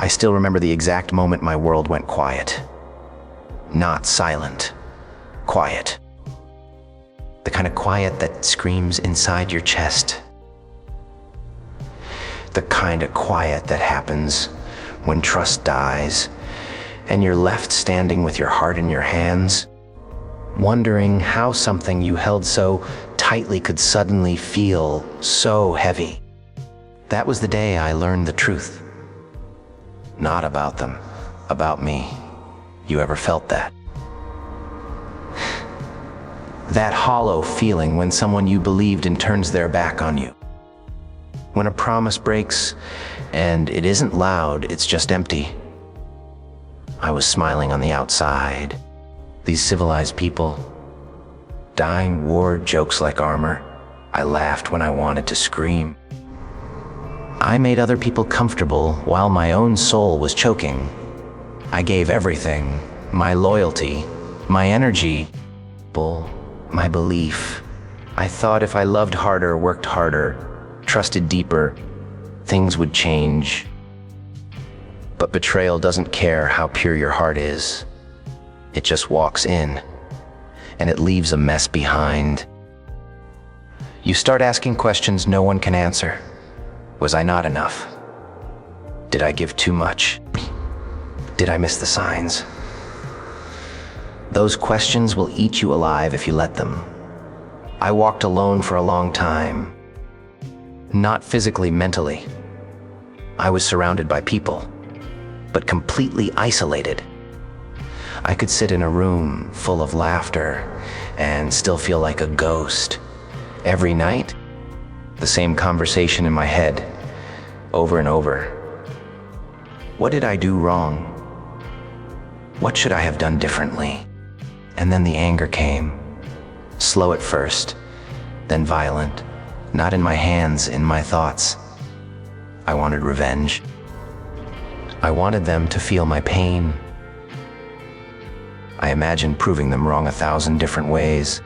I still remember the exact moment my world went quiet. Not silent, quiet. The kind of quiet that screams inside your chest. The kind of quiet that happens when trust dies and you're left standing with your heart in your hands, wondering how something you held so tightly could suddenly feel so heavy. That was the day I learned the truth. Not about them, about me. You ever felt that? That hollow feeling when someone you believed in turns their back on you. When a promise breaks and it isn't loud, it's just empty. I was smiling on the outside. These civilized people, dying wore jokes like armor. I laughed when I wanted to scream. I made other people comfortable while my own soul was choking. I gave everything, my loyalty, my energy, my belief. I thought if I loved harder, worked harder, trusted deeper, things would change. But betrayal doesn't care how pure your heart is. It just walks in, and it leaves a mess behind. You start asking questions no one can answer. Was I not enough? Did I give too much? Did I miss the signs? Those questions will eat you alive if you let them. I walked alone for a long time. Not physically, mentally. I was surrounded by people, but completely isolated. I could sit in a room full of laughter and still feel like a ghost. Every night, the same conversation in my head, over and over. What did I do wrong? What should I have done differently? And then the anger came. Slow at first, then violent. Not in my hands, in my thoughts. I wanted revenge. I wanted them to feel my pain. I imagined proving them wrong 1,000 different ways.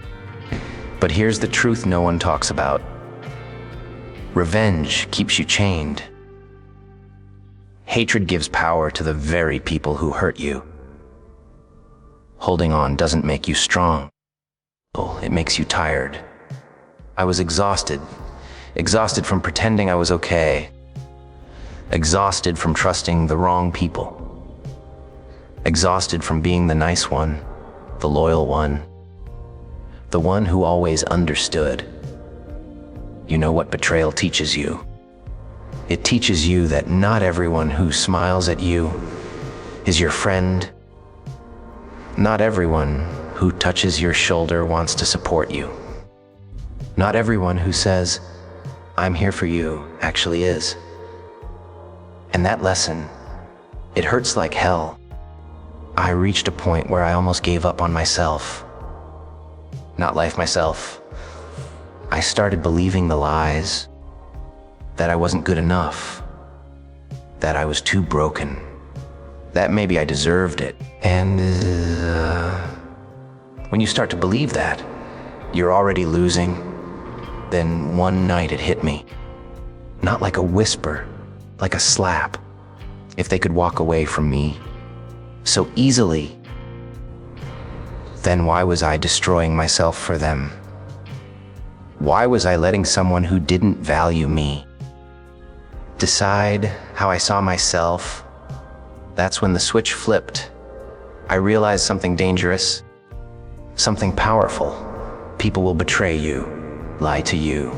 But here's the truth no one talks about. Revenge keeps you chained. Hatred gives power to the very people who hurt you. Holding on doesn't make you strong. It makes you tired. I was exhausted. Exhausted from pretending I was okay. Exhausted from trusting the wrong people. Exhausted from being the nice one, the loyal one, the one who always understood. You know what betrayal teaches you? It teaches you that not everyone who smiles at you is your friend. Not everyone who touches your shoulder wants to support you. Not everyone who says, "I'm here for you," actually is. And that lesson, it hurts like hell. I reached a point where I almost gave up on myself. Not life myself. I started believing the lies. That I wasn't good enough. That I was too broken. That maybe I deserved it. And when you start to believe that, you're already losing. Then one night it hit me. Not like a whisper, like a slap. If they could walk away from me so easily, then why was I destroying myself for them? Why was I letting someone who didn't value me decide how I saw myself? That's when the switch flipped. I realized something dangerous, something powerful. People will betray you, lie to you,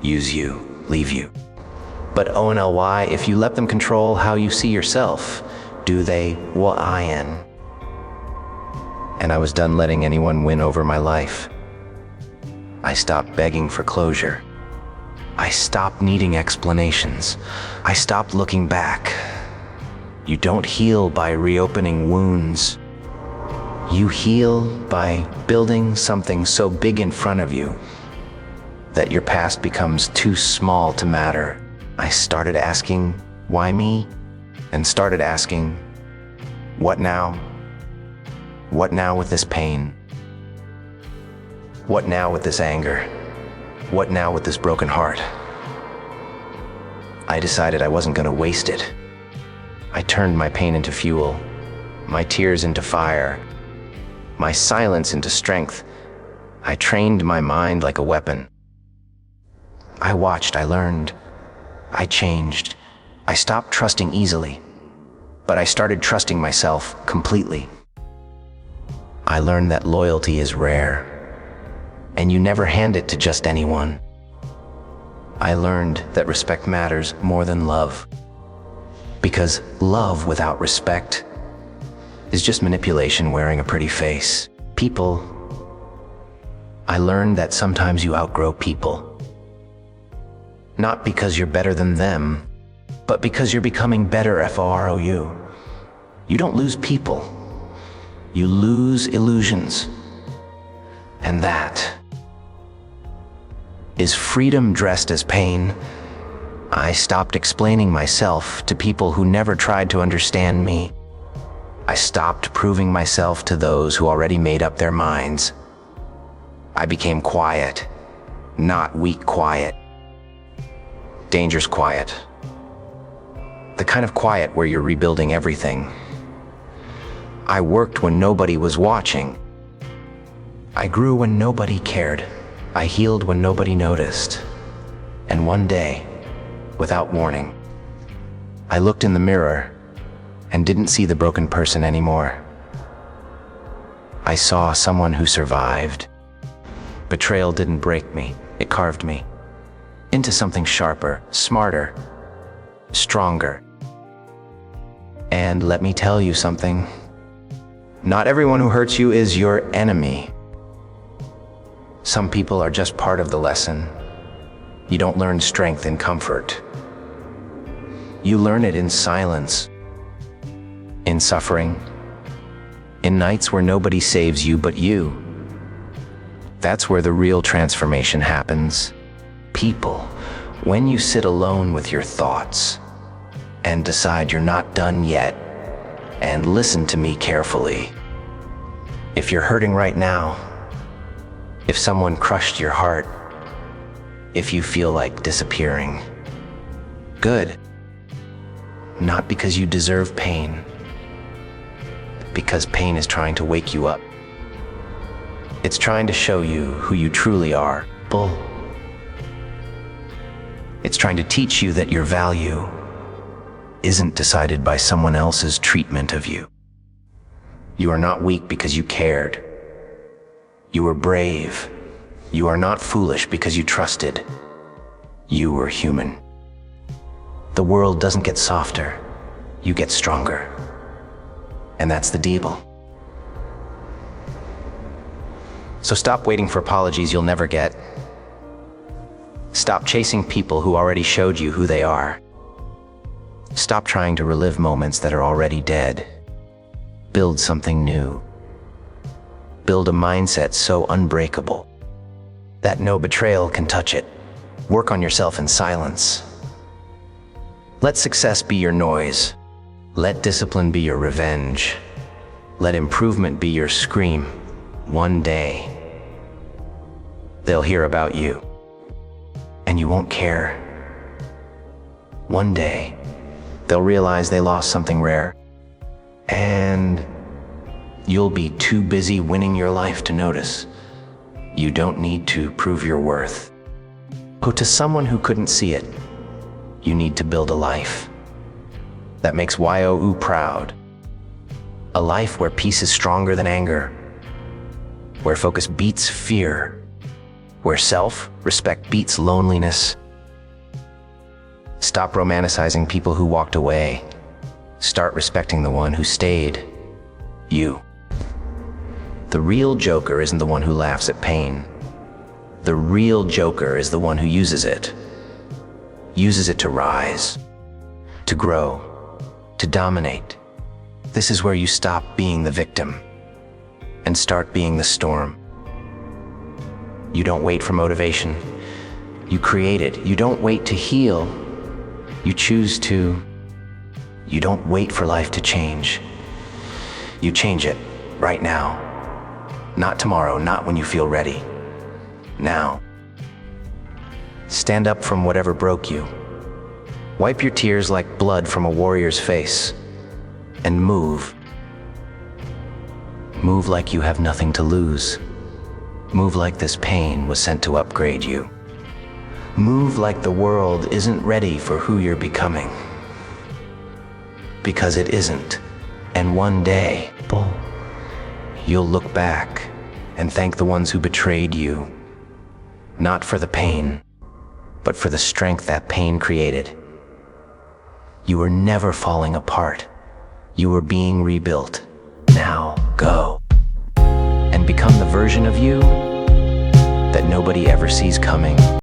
use you, leave you. But ONLY, if you let them control how you see yourself, do they WIN? And I was done letting anyone win over my life. I stopped begging for closure. I stopped needing explanations. I stopped looking back. You don't heal by reopening wounds. You heal by building something so big in front of you that your past becomes too small to matter. I started asking, why me? And started asking, what now? What now with this pain? What now with this anger? What now with this broken heart? I decided I wasn't going to waste it. I turned my pain into fuel, my tears into fire, my silence into strength. I trained my mind like a weapon. I watched, I learned, I changed. I stopped trusting easily, but I started trusting myself completely. I learned that loyalty is rare, and you never hand it to just anyone. I learned that respect matters more than love, because love without respect is just manipulation wearing a pretty face. People. I learned that sometimes you outgrow people. Not because you're better than them, but because you're becoming better FOROU. You don't lose people. You lose illusions. And that is freedom dressed as pain. I stopped explaining myself to people who never tried to understand me. I stopped proving myself to those who already made up their minds. I became quiet, not weak quiet. Dangerous quiet. The kind of quiet where you're rebuilding everything. I worked when nobody was watching. I grew when nobody cared. I healed when nobody noticed. And one day, without warning, I looked in the mirror and didn't see the broken person anymore. I saw someone who survived. Betrayal didn't break me, it carved me into something sharper, smarter, stronger. And let me tell you something. Not everyone who hurts you is your enemy. Some people are just part of the lesson. You don't learn strength in comfort. You learn it in silence, in suffering, in nights where nobody saves you but you. That's where the real transformation happens. People, when you sit alone with your thoughts and decide you're not done yet, and listen to me carefully. If you're hurting right now, if someone crushed your heart, if you feel like disappearing, good. Not because you deserve pain, because pain is trying to wake you up. It's trying to show you who you truly are. Bull. It's trying to teach you that your value isn't decided by someone else's treatment of you. You are not weak because you cared. You were brave. You are not foolish because you trusted. You were human. The world doesn't get softer. You get stronger. And that's the deal. So stop waiting for apologies you'll never get. Stop chasing people who already showed you who they are. Stop trying to relive moments that are already dead. Build something new. Build a mindset so unbreakable that no betrayal can touch it. Work on yourself in silence. Let success be your noise. Let discipline be your revenge. Let improvement be your scream. One day, they'll hear about you, and you won't care. One day, they'll realize they lost something rare, and you'll be too busy winning your life to notice. You don't need to prove your worth. Oh, to someone who couldn't see it, you need to build a life that makes YOU proud. A life where peace is stronger than anger, where focus beats fear, where self-respect beats loneliness. Stop romanticizing people who walked away. Start respecting the one who stayed. You. The real joker isn't the one who laughs at pain. The real joker is the one who uses it. Uses it to rise, to grow, to dominate. This is where you stop being the victim and start being the storm. You don't wait for motivation. You create it. You don't wait to heal. You choose to. You don't wait for life to change. You change it right now. Not tomorrow, not when you feel ready. Now. Stand up from whatever broke you. Wipe your tears like blood from a warrior's face. and move. Move like you have nothing to lose. Move like this pain was sent to upgrade you. Move like the world isn't ready for who you're becoming. Because it isn't. And one day, you'll look back and thank the ones who betrayed you. Not for the pain, but for the strength that pain created. You were never falling apart. You were being rebuilt. Now go and become the version of you that nobody ever sees coming.